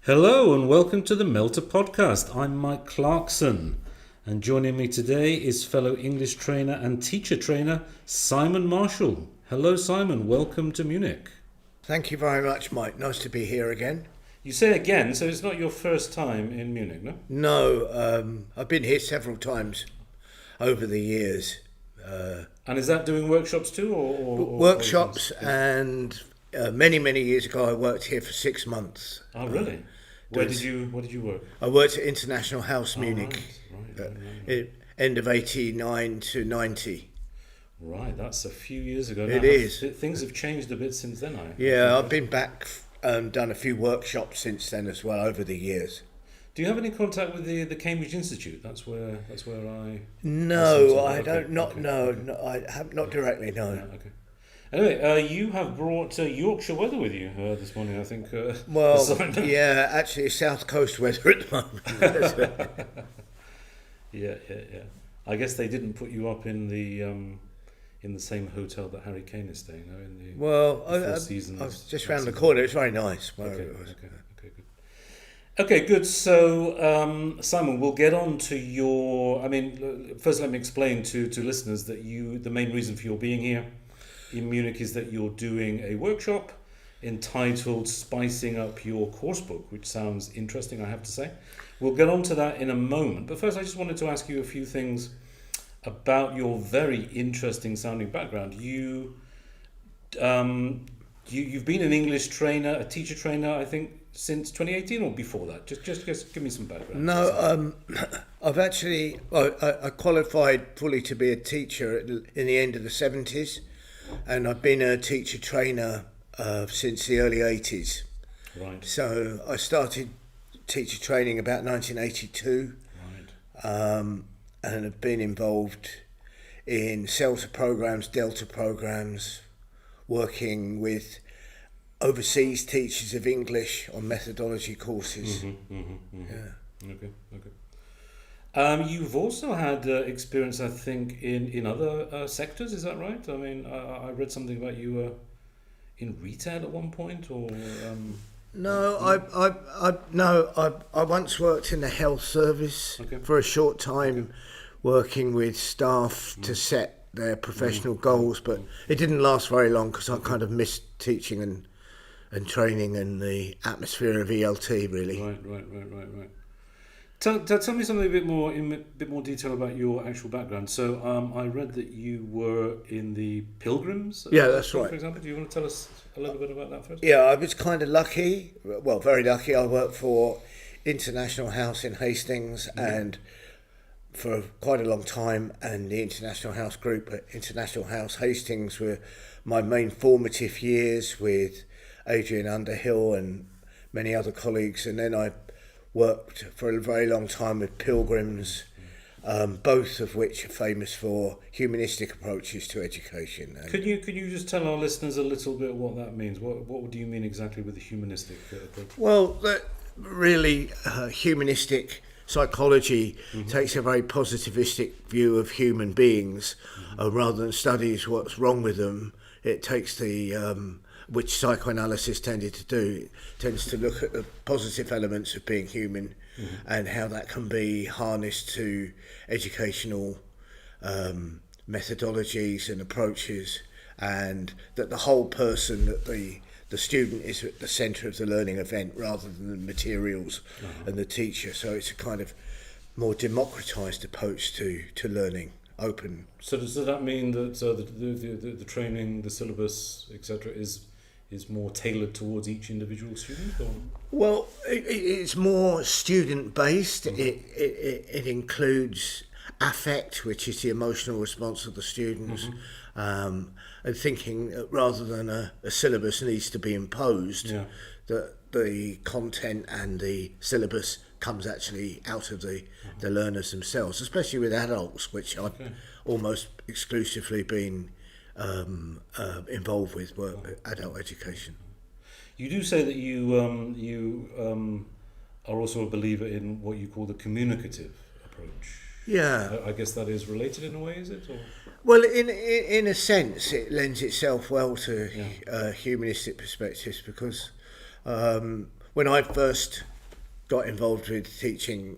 Hello and welcome to the Melter podcast. I'm Mike Clarkson, and joining me today is fellow English trainer and teacher trainer Simon Marshall. Hello Simon, welcome to Munich. Thank you very much, Mike. Nice to be here again. You say again, so it's not your first time in Munich, no? No, I've been here several times over the years. And is that doing workshops too, or Workshops, and many years ago I worked here for 6 months. Oh, really? Where did you work? I worked at International House Munich, Right. end of 89 to 90. Right, that's a few years ago now. It is. Things have changed a bit since then, Yeah, I've been back, done a few workshops since then as well over the years. Do you have any contact with the Cambridge Institute? That's where I... No, I don't. Okay, Not okay, no, okay. no, I have not directly. No. Yeah, okay. Anyway, you have brought Yorkshire weather with you this morning, I think. Well, yeah, actually, South Coast weather at the moment. Yeah. I guess they didn't put you up in the same hotel that Harry Kane is staying, no? In the Four Seasons. I was just round the corner. It's very nice. Okay, good. Okay, good. So, Simon, we'll get on to your... I mean, first let me explain to listeners that the main reason for your being here in Munich is that you're doing a workshop entitled Spicing Up Your Coursebook, which sounds interesting, I have to say. We'll get on to that in a moment. But first, I just wanted to ask you a few things about your very interesting sounding background. You've been an English trainer, a teacher trainer, I think, since 2018 or before that? Just give me some background. No, I've actually... I qualified fully to be a teacher in the end of the 70s. And I've been a teacher trainer since the early 80s. Right. So I started teacher training about 1982. Right. And have been involved in CELTA programs, Delta programs, working with overseas teachers of English on methodology courses. Yeah. Okay. You've also had experience, I think, in other sectors. Is that right? I mean, I read something about you were in retail at one point, or No, I once worked in the health service for a short time, working with staff to set their professional goals, but it didn't last very long because I kind of missed teaching and training and the atmosphere of ELT, really. Right. Tell me something in a bit more detail about your actual background. So I read that you were in the Pilgrims. Yeah, that's right. For example, do you want to tell us a little bit about that first? Yeah, I was kind of lucky. Well, very lucky. I worked for International House in Hastings and for quite a long time, and the International House group at International House Hastings were my main formative years with Adrian Underhill and many other colleagues, and then I worked for a very long time with Pilgrims, both of which are famous for humanistic approaches to education. Could you just tell our listeners a little bit what that means? What do you mean exactly with the humanistic approach? Well, really, humanistic psychology takes a very positivistic view of human beings, rather than studies what's wrong with them. It takes which psychoanalysis tends to look at the positive elements of being human and how that can be harnessed to educational methodologies and approaches, and that the whole person, that the student is at the centre of the learning event rather than the materials and the teacher. So it's a kind of more democratised approach to learning, open. So does that mean that the training, the syllabus, etc., is more tailored towards each individual student? Or? Well, it's more student-based. It includes affect, which is the emotional response of the students, and thinking that rather than a syllabus needs to be imposed, that the content and the syllabus comes actually out of the learners themselves, especially with adults, which I've almost exclusively been involved with adult education. You do say that you are also a believer in what you call the communicative approach. Yeah. I guess that is related in a way, is it? Or? Well, in a sense, it lends itself well to humanistic perspectives, because when I first got involved with teaching,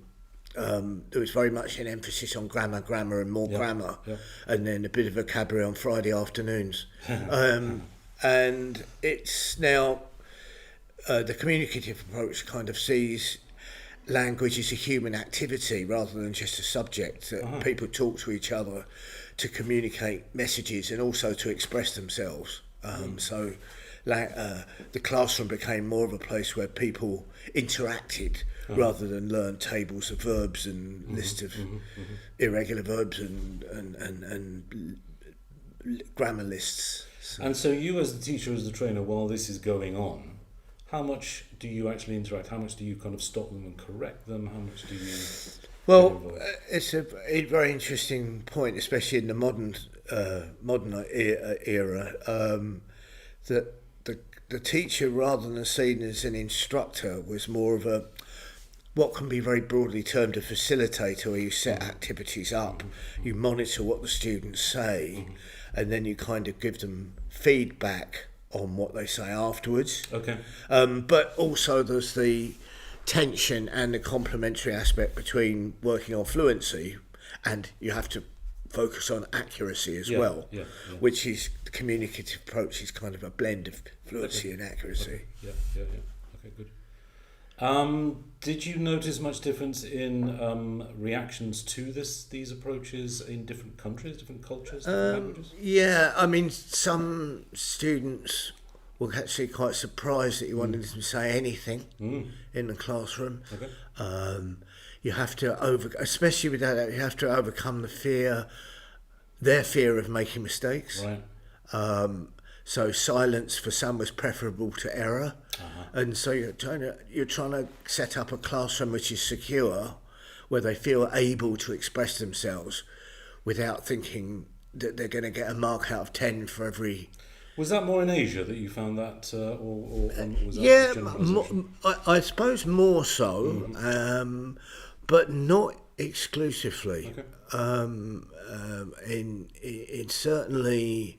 there was very much an emphasis on grammar, and more grammar, and then a bit of vocabulary on Friday afternoons. And it's now the communicative approach kind of sees language as a human activity rather than just a subject that people talk to each other to communicate messages and also to express themselves. So the classroom became more of a place where people interacted rather than learn tables of verbs and lists of irregular verbs and grammar lists. And so you as the teacher, as the trainer, while this is going on, how much do you actually interact? How much do you kind of stop them and correct them? How much do you... Well, it's a very interesting point, especially in the modern era, that the teacher, rather than seen as an instructor, was more of a what can be very broadly termed a facilitator, where you set activities up, you monitor what the students say, and then you kind of give them feedback on what they say afterwards. Okay. But also there's the tension and the complementary aspect between working on fluency, and you have to focus on accuracy as well, which is the communicative approach is kind of a blend of fluency and accuracy. Okay. Yeah. Okay, good. Did you notice much difference in reactions to these approaches in different countries, different cultures, different languages? Yeah, I mean, some students were actually quite surprised that you wanted them to say anything in the classroom. Okay. You have to especially with that, you have to overcome their fear of making mistakes. Right. So silence for some was preferable to error, and so you're trying to set up a classroom which is secure, where they feel able to express themselves without thinking that they're going to get a mark out of 10 for every. Was that more in Asia that you found that, or was that Yeah, generalisation? I suppose more so, but not exclusively. Okay. In certainly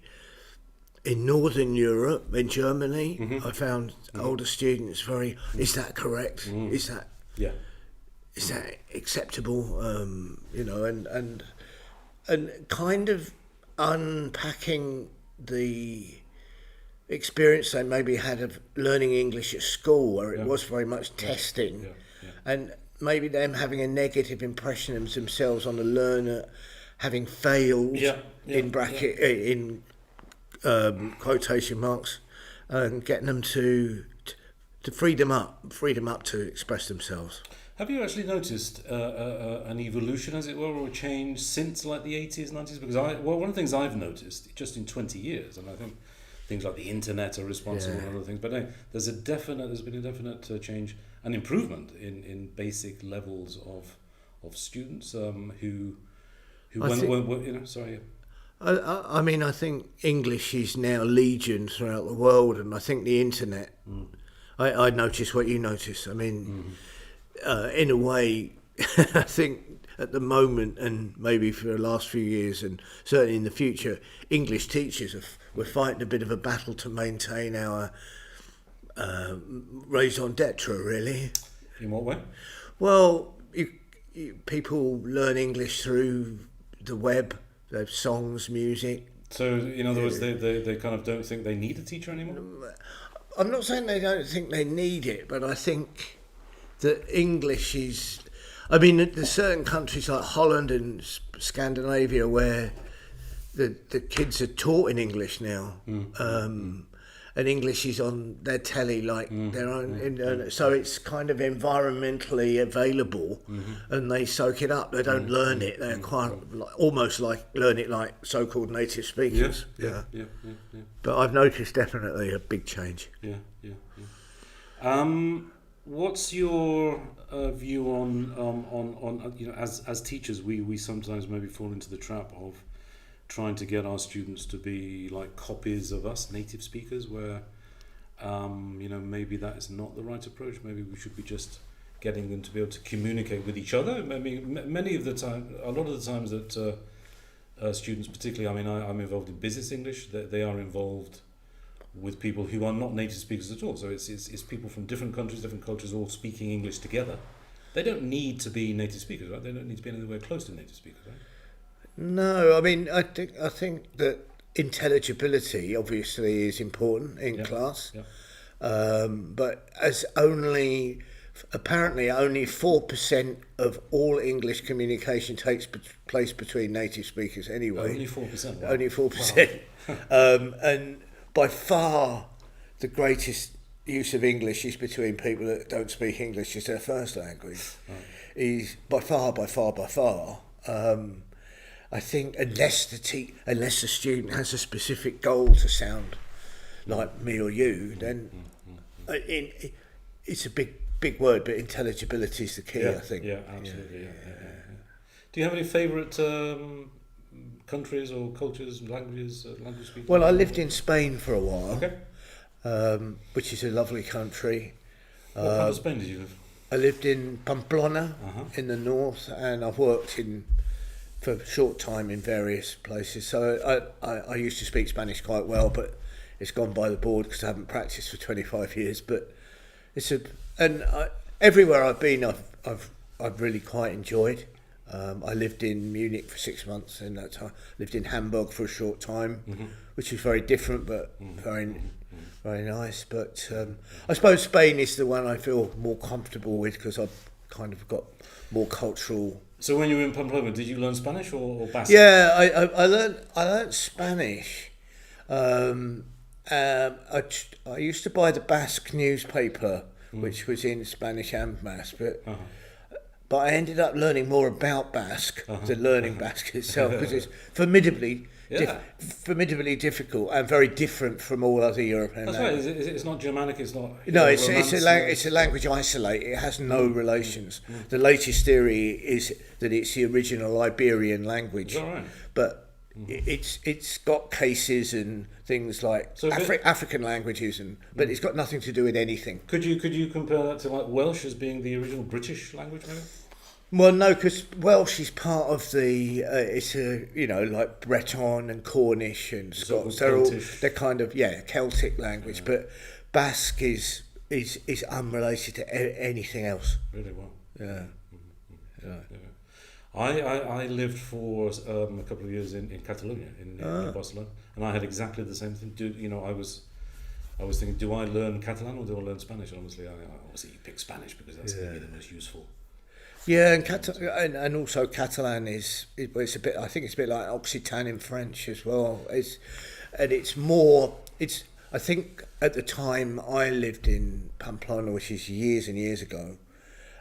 in Northern Europe, in Germany, I found older students very. Is that correct? Is that acceptable? And kind of unpacking the experience they maybe had of learning English at school, where it was very much testing, and maybe them having a negative impression of themselves on the learner having failed in quotation marks, and getting them to free them up to express themselves. Have you actually noticed an evolution, as it were, or a change since like the 80s, 90s? Because one of the things I've noticed just in 20 years, and I think things like the internet are responsible and other things, but there's been a definite change, an improvement in basic levels of students who I mean, I think English is now legion throughout the world, and I think the internet. I notice what you notice. I mean, in a way, I think at the moment, and maybe for the last few years, and certainly in the future, English teachers we're fighting a bit of a battle to maintain our raison d'etre, really. In what way? Well, people learn English through the web. Their songs, music. So, in other words, they kind of don't think they need a teacher anymore? I'm not saying they don't think they need it, but I think that English is... I mean, there's certain countries like Holland and Scandinavia where the kids are taught in English now. And English is on their telly like their own, so it's kind of environmentally available, and they soak it up. They don't learn it. They're quite almost like learn it like so-called native speakers. Yeah. But I've noticed definitely a big change. What's your view on as teachers we sometimes maybe fall into the trap of trying to get our students to be like copies of us, native speakers, where maybe that is not the right approach. Maybe we should be just getting them to be able to communicate with each other. I mean, a lot of the times that students, particularly, I mean, I'm involved in business English. They are involved with people who are not native speakers at all. So it's people from different cultures all speaking English together. They don't need to be native speakers, right? They don't need to be anywhere close to native speakers, right? No, I mean, I think that intelligibility obviously is important in class, but as apparently only 4% of all English communication takes place between native speakers anyway. Only 4%. Wow. Only 4%. Wow. And by far the greatest use of English is between people that don't speak English as their first language. Right. Is by far. I think unless the student has a specific goal to sound like me or you, then it's a big word, but intelligibility is the key. I think. Yeah, absolutely. Yeah. Do you have any favourite countries or cultures, language speakers? Well, I lived in Spain for a while. Okay. Which is a lovely country. What part of Spain did you live? I lived in Pamplona in the north, and I've worked for a short time in various places. So I used to speak Spanish quite well, but it's gone by the board because I haven't practiced for 25 years. But everywhere I've been, I've really quite enjoyed. I lived in Munich for 6 months in that time. Lived in Hamburg for a short time, which was very different, but very nice. But I suppose Spain is the one I feel more comfortable with because I've kind of got more cultural. So when you were in Pamplona, did you learn Spanish or Basque? Yeah, I learned Spanish. I used to buy the Basque newspaper, which was in Spanish and Basque, but I ended up learning more about Basque than learning Basque itself because it's formidably difficult and very different from all other European languages. Right. It's not Germanic. It's not. No, it's a language isolated. It has no relations. The latest theory is that it's the original Iberian language, right. But it's got cases and things like African languages, but it's got nothing to do with anything. Could you compare that to like Welsh as being the original British language, maybe? Well, no, because Welsh is part of the. It's like Breton and Cornish and Scots. They're kind of Celtic language, but Basque is unrelated to anything else. Really well. Yeah. I lived for a couple of years in Catalonia in Barcelona, and I had exactly the same thing. I was thinking, do I learn Catalan or do I learn Spanish? And obviously, I pick Spanish because that's going to be the most useful. Yeah, and also Catalan it's a bit. I think it's a bit like Occitan in French as well. It's more. I think at the time I lived in Pamplona, which is years and years ago.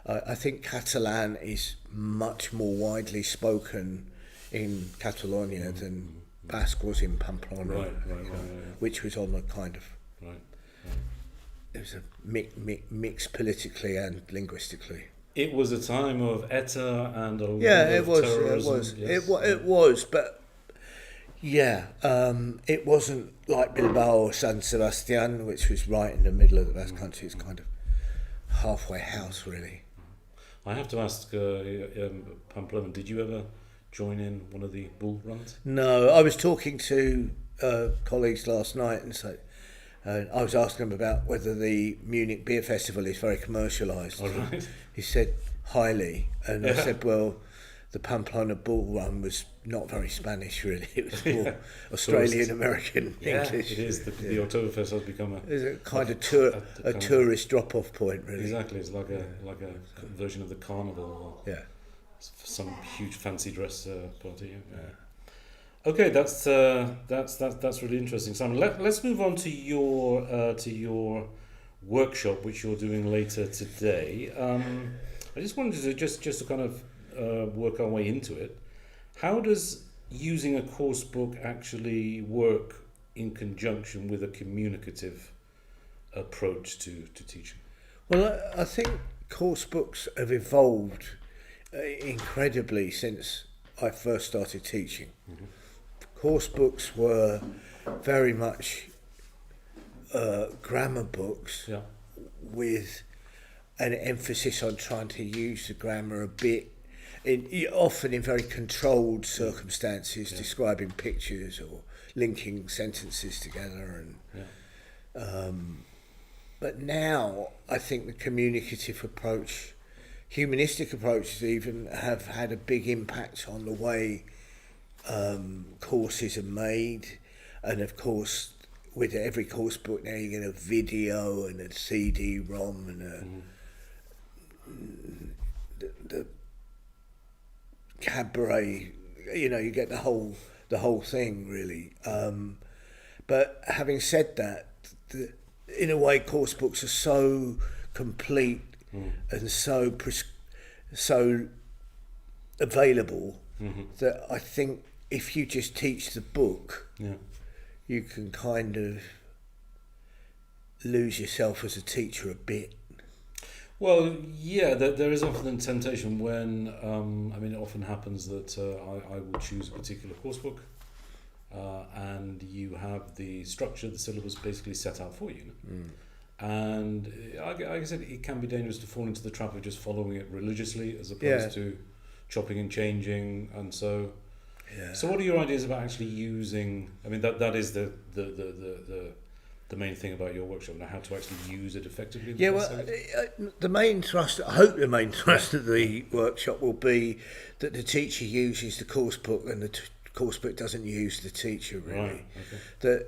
I think Catalan is much more widely spoken in Catalonia than Basque was in Pamplona, right. Which was on a kind of. Right. It was a mix politically and linguistically. It was a time of ETA and a lot of terrorism. It was, but it wasn't like Bilbao or San Sebastian, which was right in the middle of the Basque Country. It's kind of halfway house, really. I have to ask, Pamplona, did you ever join in one of the bull runs? No, I was talking to colleagues last night, and I was asking them about whether the Munich Beer Festival is very commercialised. All right. He said highly, and I said, well, the Pamplona Bull Run was not very Spanish, really. It was more Australian American English. It is. The Oktoberfest has become a kind of tourist drop-off point, really. Exactly, it's like a version of the carnival. Yeah. Some huge fancy dress party. Yeah. Okay, that's really interesting, Simon. Let's move on to your workshop, which you're doing later today. I just wanted to just to kind of work our way into it. How does using a course book actually work in conjunction with a communicative approach to teaching? Well, I think course books have evolved incredibly since I first started teaching. Mm-hmm. Course books were very much grammar books with an emphasis on trying to use the grammar a bit, often in very controlled circumstances, describing pictures or linking sentences together. But now I think the communicative approach, humanistic approaches even, have had a big impact on the way courses are made. And of course, with every course book now, you get a video and a CD-ROM and the cabaret. You get the whole thing really. But having said that, in a way, course books are so complete and so available that I think if you just teach the book, you can kind of lose yourself as a teacher a bit. Well, yeah, there is often a temptation when, it often happens that I will choose a particular course book and you have the structure, the syllabus basically set out for you. And I guess it can be dangerous to fall into the trap of just following it religiously as opposed to chopping and changing. And so, so what are your ideas about actually using? I mean, that is the main thing about your workshop now, how to actually use it effectively. The main thrust, I hope the main thrust of the workshop will be that the teacher uses the course book and the course book doesn't use the teacher, really. Right, okay.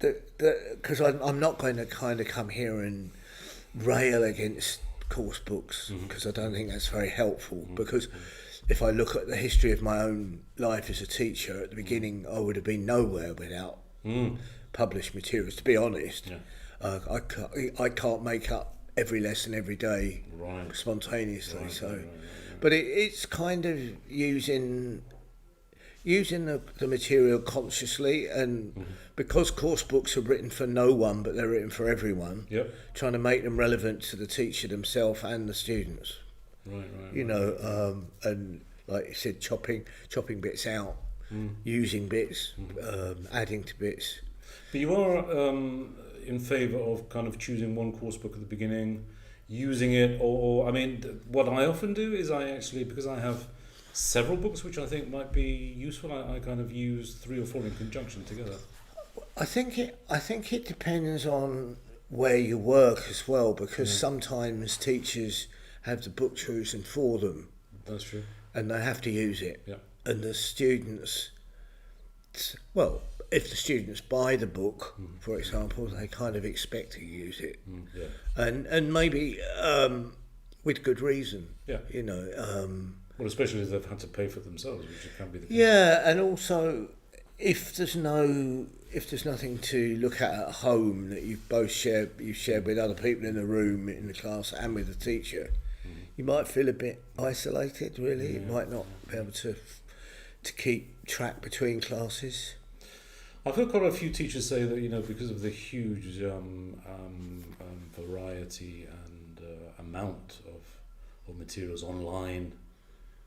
Because I'm not going to kind of come here and rail against course books, because I don't think that's very helpful. Because if I look at the history of my own life as a teacher, at the beginning I would have been nowhere without published materials, to be honest. I can't make up every lesson every day spontaneously. But it's kind of using the material consciously, and because course books are written for no one but they're written for everyone, trying to make them relevant to the teacher themselves and the students. And like you said, chopping bits out, using bits, adding to bits. But you are in favour of kind of choosing one course book at the beginning, using it, or I mean, what I often do is I actually, because I have several books which I think might be useful, I kind of use 3 or 4 in conjunction together. I think it depends on where you work as well, because sometimes teachers have the book chosen for them. That's true. And they have to use it. And the students, well, if the students buy the book, for example, they kind of expect to use it. And maybe with good reason. Well, especially if they've had to pay for it themselves, which can be the case. Yeah, and also if there's nothing to look at home that you've shared with other people in the room, in the class, and with the teacher, you might feel a bit isolated. Really, you might not be able to keep track between classes. I've heard quite a few teachers say that because of the huge variety and amount of materials online,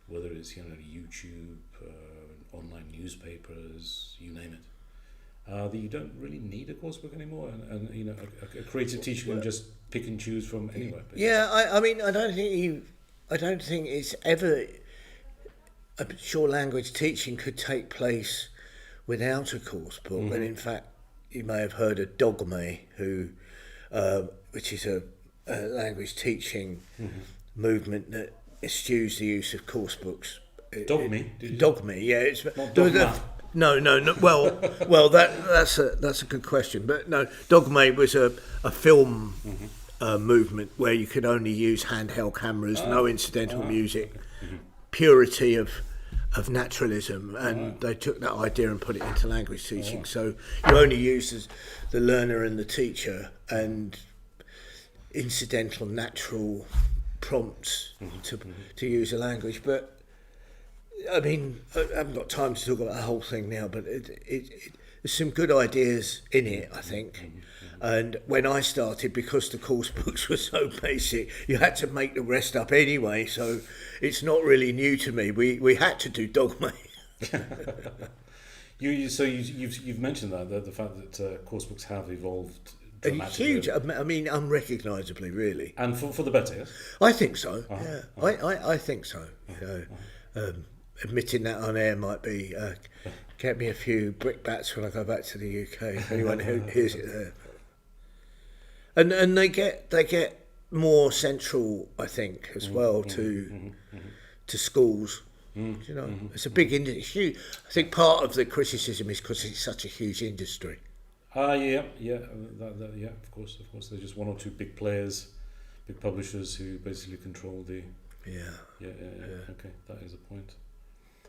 whether it's YouTube, online newspapers, you name it, that you don't really need a course book anymore, and a creative teacher can just pick and choose from anywhere. Basically. I mean, I don't think it's ever. I'm sure language teaching could take place without a course book, and in fact, you may have heard of Dogme, which is a language teaching movement that eschews the use of course books. Dogme, yeah. It's not dogma. No. Well, that's a good question. But no, Dogme was a film movement where you could only use handheld cameras, no incidental music, purity of naturalism, and they took that idea and put it into language teaching. So you only use the learner and the teacher, and incidental, natural prompts to use a language. But I mean, I haven't got time to talk about the whole thing now, but there's some good ideas in it, I think. And when I started, because the course books were so basic, you had to make the rest up anyway, so it's not really new to me. We had to do Dogma. You've mentioned that the fact that course books have evolved dramatically. Huge, I mean, unrecognisably, really. And for the better, yes? I think so, I think so. Admitting that on air might be get me a few brickbats when I go back to the UK. If anyone hears it there. and they get more central, I think, as well to schools. You know, it's a big industry. I think part of the criticism is because it's such a huge industry. Yeah, yeah, of course. There's just one or two big players, big publishers who basically control the. Yeah. Okay, that is a point.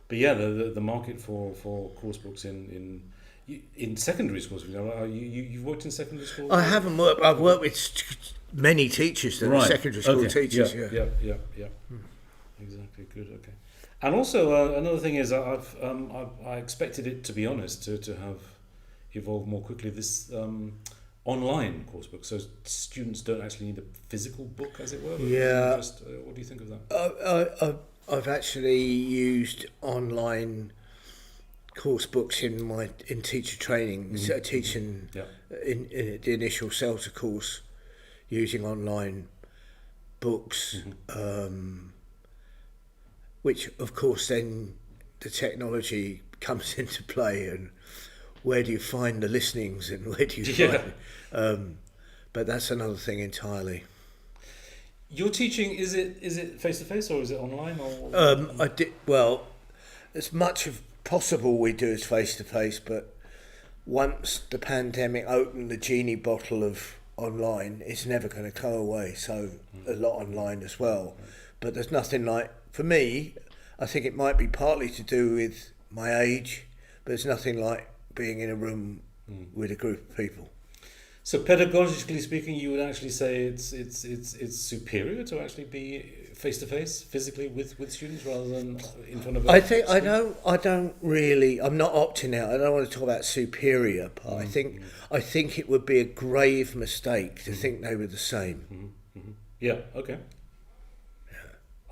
But yeah, the market for course books in secondary schools. For example, you've worked in secondary schools? I haven't worked. I've worked with many teachers that are secondary school teachers. Yeah. Exactly. Good. Okay. And also another thing is I expected it, to be honest, to have evolved more quickly. This online course book, so students don't actually need a physical book, as it were. Yeah. What do you think of that? I've actually used online course books in teacher training, teaching in the initial CELTA course, using online books, which of course then the technology comes into play, and where do you find the listenings and where do you find but that's another thing entirely. Your teaching, is it face to face or is it online? Or as much as possible we do is face to face, but once the pandemic opened the genie bottle of online, it's never going to go away, so a lot online as well. But there's nothing like, for me, I think it might be partly to do with my age, but there's nothing like being in a room with a group of people. So pedagogically speaking, you would actually say it's superior to actually be face to face, physically with students, rather than in front of. I'm not opting out. I don't want to talk about superior, but I think it would be a grave mistake to think they were the same. Yeah. Okay.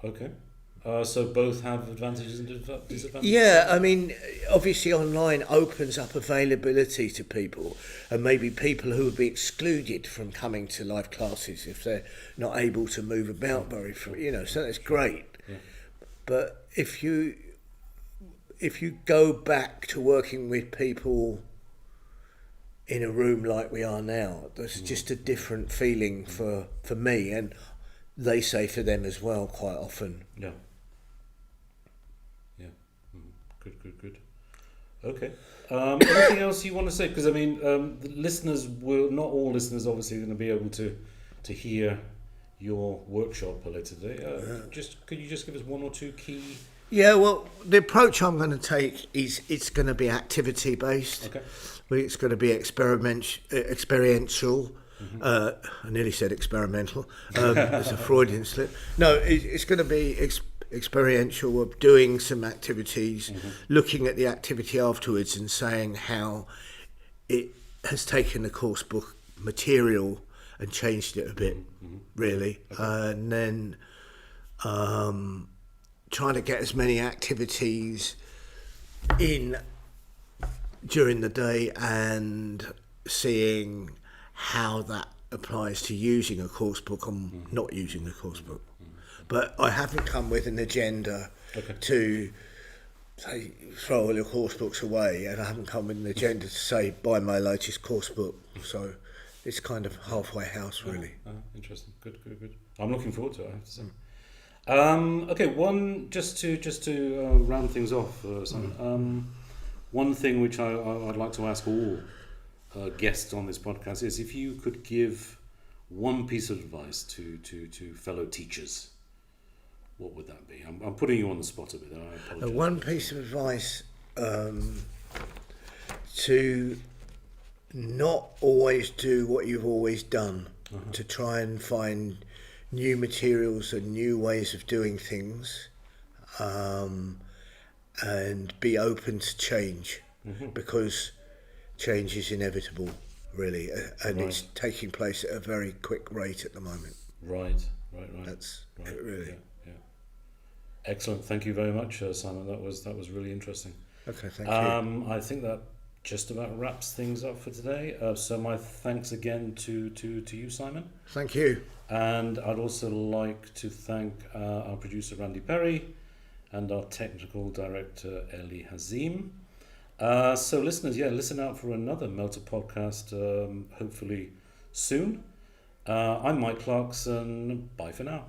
Okay. So both have advantages and disadvantages? Yeah, I mean, obviously online opens up availability to people, and maybe people who would be excluded from coming to live classes if they're not able to move about very free, so that's great. Yeah. But if you go back to working with people in a room like we are now, there's just a different feeling for me, and they say for them as well quite often. Yeah. Good. Okay. Anything else you want to say? Because I mean, the listeners not all listeners obviously going to be able to hear your workshop later today. Could you just give us one or two key? Yeah, well, the approach I'm going to take is it's going to be activity based. Okay. It's going to be experiential. I nearly said experimental. It's a Freudian slip. No, it's going to be experiential, of doing some activities, looking at the activity afterwards and saying how it has taken the course book material and changed it a bit, really. Okay. And then trying to get as many activities in during the day and seeing how that applies to using a course book and not using a course book. But I haven't come with an agenda to say throw all your course books away, and I haven't come with an agenda to say buy my latest course book. So it's kind of halfway house, really. Interesting. Good. I'm looking forward to it, I have to say. Okay, just to round things off, Simon. One thing which I'd like to ask all guests on this podcast is if you could give one piece of advice to fellow teachers, what would that be? I'm putting you on the spot a bit. I apologize. One piece of advice to not always do what you've always done, to try and find new materials and new ways of doing things, and be open to change, because change is inevitable, really, and it's taking place at a very quick rate at the moment. Right. That's it, really. Yeah. Excellent. Thank you very much, Simon. That was really interesting. Okay, thank you. I think that just about wraps things up for today. So my thanks again to you, Simon. Thank you. And I'd also like to thank our producer, Randy Perry, and our technical director, Elie Hazeem. So listeners, listen out for another Melter podcast, hopefully soon. I'm Mike Clarkson. Bye for now.